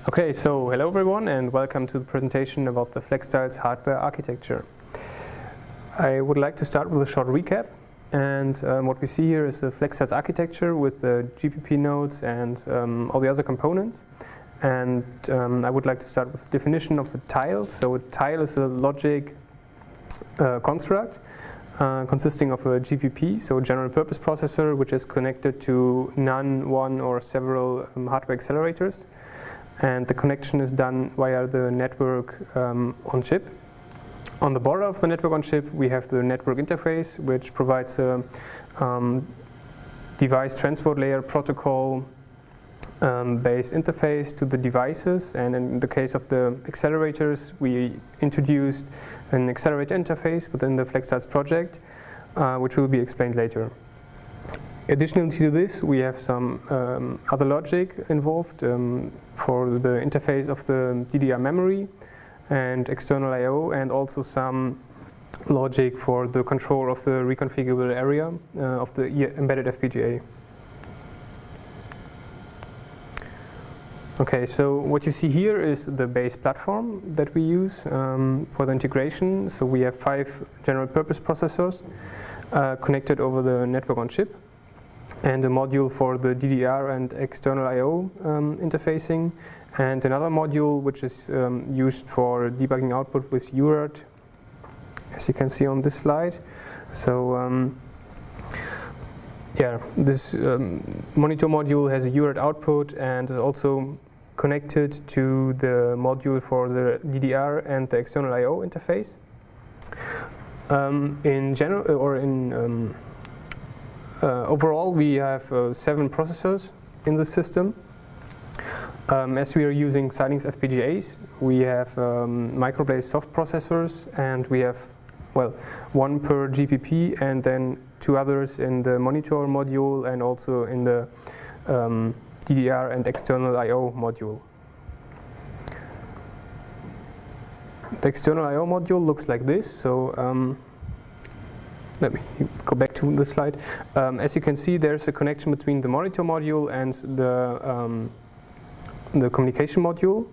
Okay, so hello everyone and welcome to the presentation about the FlexTiles hardware architecture. I would like to start with a short recap, and what we see here is the FlexTiles architecture with the GPP nodes and all the other components. And I would like to start with the definition of a tile. So a tile is a logic construct consisting of a GPP, so a general purpose processor, which is connected to none, one or several hardware accelerators. And the connection is done via the network on chip. On the border of the network on chip, we have the network interface, which provides a device transport layer protocol based interface to the devices. And in the case of the accelerators, we introduced an accelerator interface within the FlexTiles project, which will be explained later. Additionally to this, we have some other logic involved for the interface of the DDR memory and external I/O, and also some logic for the control of the reconfigurable area of the embedded FPGA. Okay, so what you see here is the base platform that we use for the integration. So we have 5 general purpose processors connected over the network on chip, and a module for the DDR and external I/O interfacing, and another module which is used for debugging output with UART, as you can see on this slide. So this monitor module has a UART output and is also connected to the module for the DDR and the external I/O interface. In general, or in overall, we have 7 processors in the system. As we are using Xilinx FPGAs, we have microblade soft processors, and we have, well, 1 per GPP, and then 2 others in the monitor module and also in the DDR and external I/O module. The external I/O module looks like this. So let me go back to the slide. As you can see, there's a connection between the monitor module and the communication module,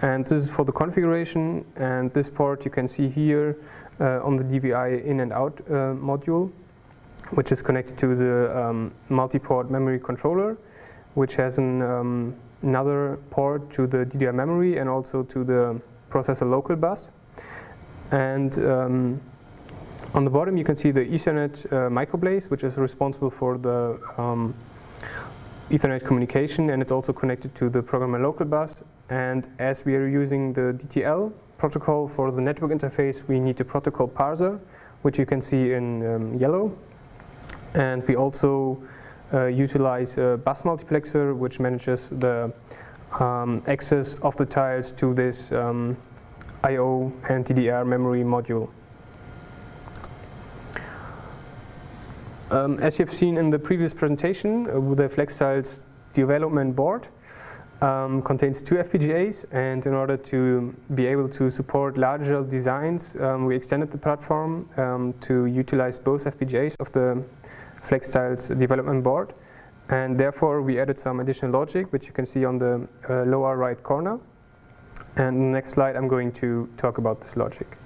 and this is for the configuration. And this port you can see here on the DVI in and out module, which is connected to the multi-port memory controller, which has another port to the DDR memory and also to the processor local bus. And on the bottom you can see the Ethernet microblade, which is responsible for the Ethernet communication, and it's also connected to the programmer local bus. And as we are using the DTL protocol for the network interface, we need a protocol parser, which you can see in yellow. And we also utilize a bus multiplexer, which manages the access of the tiles to this I/O and DDR memory module. As you've seen in the previous presentation, the FlexTiles development board contains 2 FPGAs, and in order to be able to support larger designs, we extended the platform to utilize both FPGAs of the FlexTiles development board, and therefore we added some additional logic, which you can see on the lower right corner. And in the next slide I'm going to talk about this logic.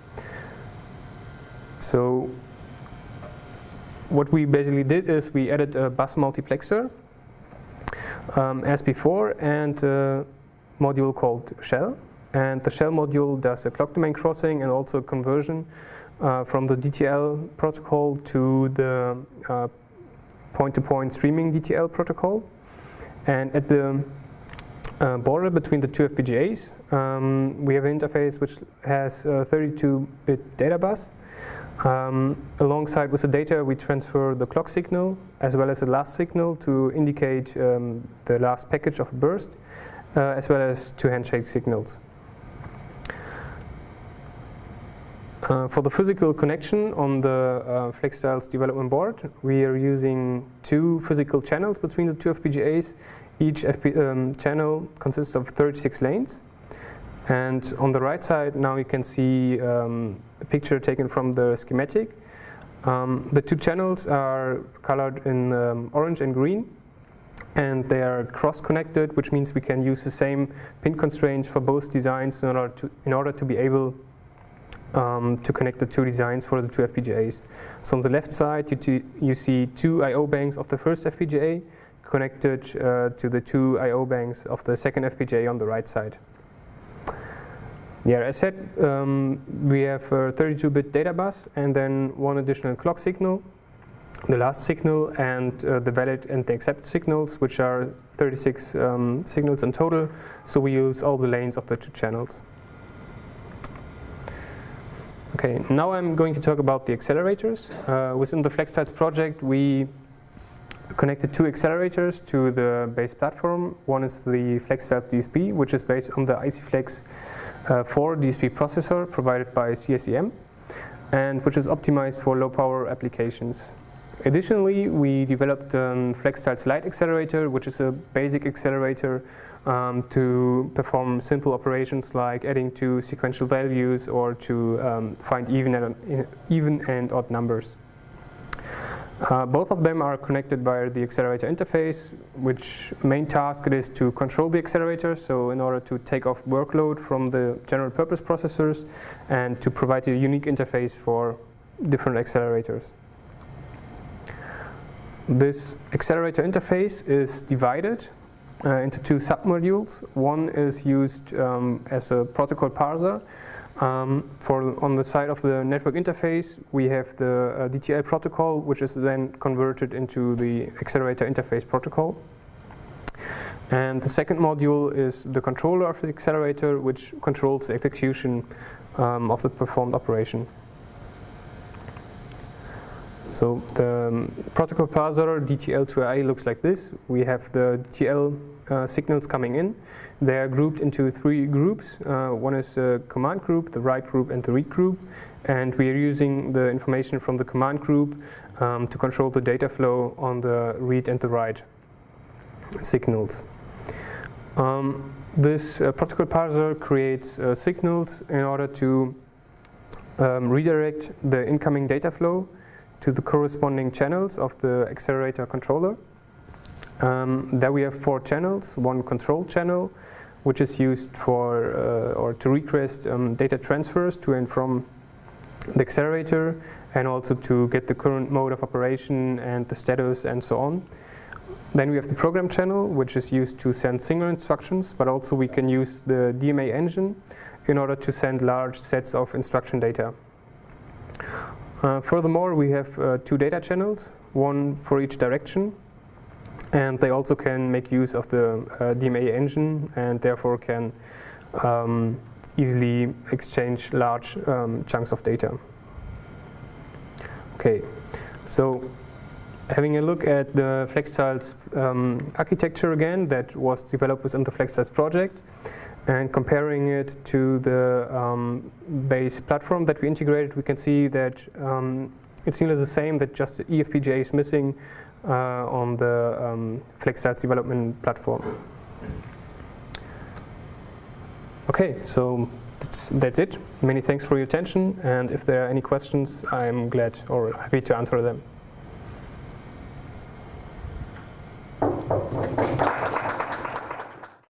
So what we basically did is we added a bus multiplexer as before, and a module called shell. And the shell module does a clock domain crossing and also conversion from the DTL protocol to the point-to-point streaming DTL protocol. And at the border between the 2 FPGAs, we have an interface which has a 32-bit data bus. Alongside with the data, we transfer the clock signal as well as the last signal to indicate the last package of a burst, as well as 2 handshake signals. For the physical connection on the FlexTiles development board, we are using 2 physical channels between the 2 FPGAs. Each channel consists of 36 lanes. And on the right side now you can see a picture taken from the schematic. The 2 channels are colored in orange and green, and they are cross-connected, which means we can use the same pin constraints for both designs in order to be able to connect the two designs for the two FPGAs. So on the left side, you see two I/O banks of the first FPGA connected to the two I/O banks of the second FPGA on the right side. Yeah, as said, we have a 32-bit data bus and then one additional clock signal, the last signal, and the valid and the accept signals, which are 36 signals in total. So we use all the lanes of the two channels. Okay, now I'm going to talk about the accelerators. Within the FlexTiles project, we connected two accelerators to the base platform. One is the FlexTiles DSP, which is based on the ICFlex 4 DSP processor provided by CSEM, and which is optimized for low power applications. Additionally, we developed FlexTiles Lite accelerator, which is a basic accelerator to perform simple operations like adding two sequential values or to find even and odd numbers. Both of them are connected via the accelerator interface, which main task it is to control the accelerator, so in order to take off workload from the general purpose processors and to provide a unique interface for different accelerators. This accelerator interface is divided into two submodules. One is used as a protocol parser. On the side of the network interface, we have the DTL protocol, which is then converted into the accelerator interface protocol. And the second module is the controller of the accelerator, which controls the execution of the performed operation. So the protocol parser DTL to AI looks like this. We have the DTL signals coming in. They are grouped into three groups. One is the command group, the write group, and the read group. And we are using the information from the command group to control the data flow on the read and the write signals. This protocol parser creates signals in order to redirect the incoming data flow to the corresponding channels of the accelerator controller. There we have four channels. One control channel, which is used for or to request data transfers to and from the accelerator, and also to get the current mode of operation and the status and so on. Then we have the program channel, which is used to send single instructions, but also we can use the DMA engine in order to send large sets of instruction data. Furthermore, we have two data channels, one for each direction, and they also can make use of the DMA engine and therefore can easily exchange large chunks of data. Okay, so having a look at the FlexTiles architecture again that was developed within the FlexTiles project, and comparing it to the base platform that we integrated, we can see that it's nearly the same, that just the eFPGA is missing on the FlexTiles development platform. Okay, so that's it. Many thanks for your attention, and if there are any questions, I'm glad or happy to answer them.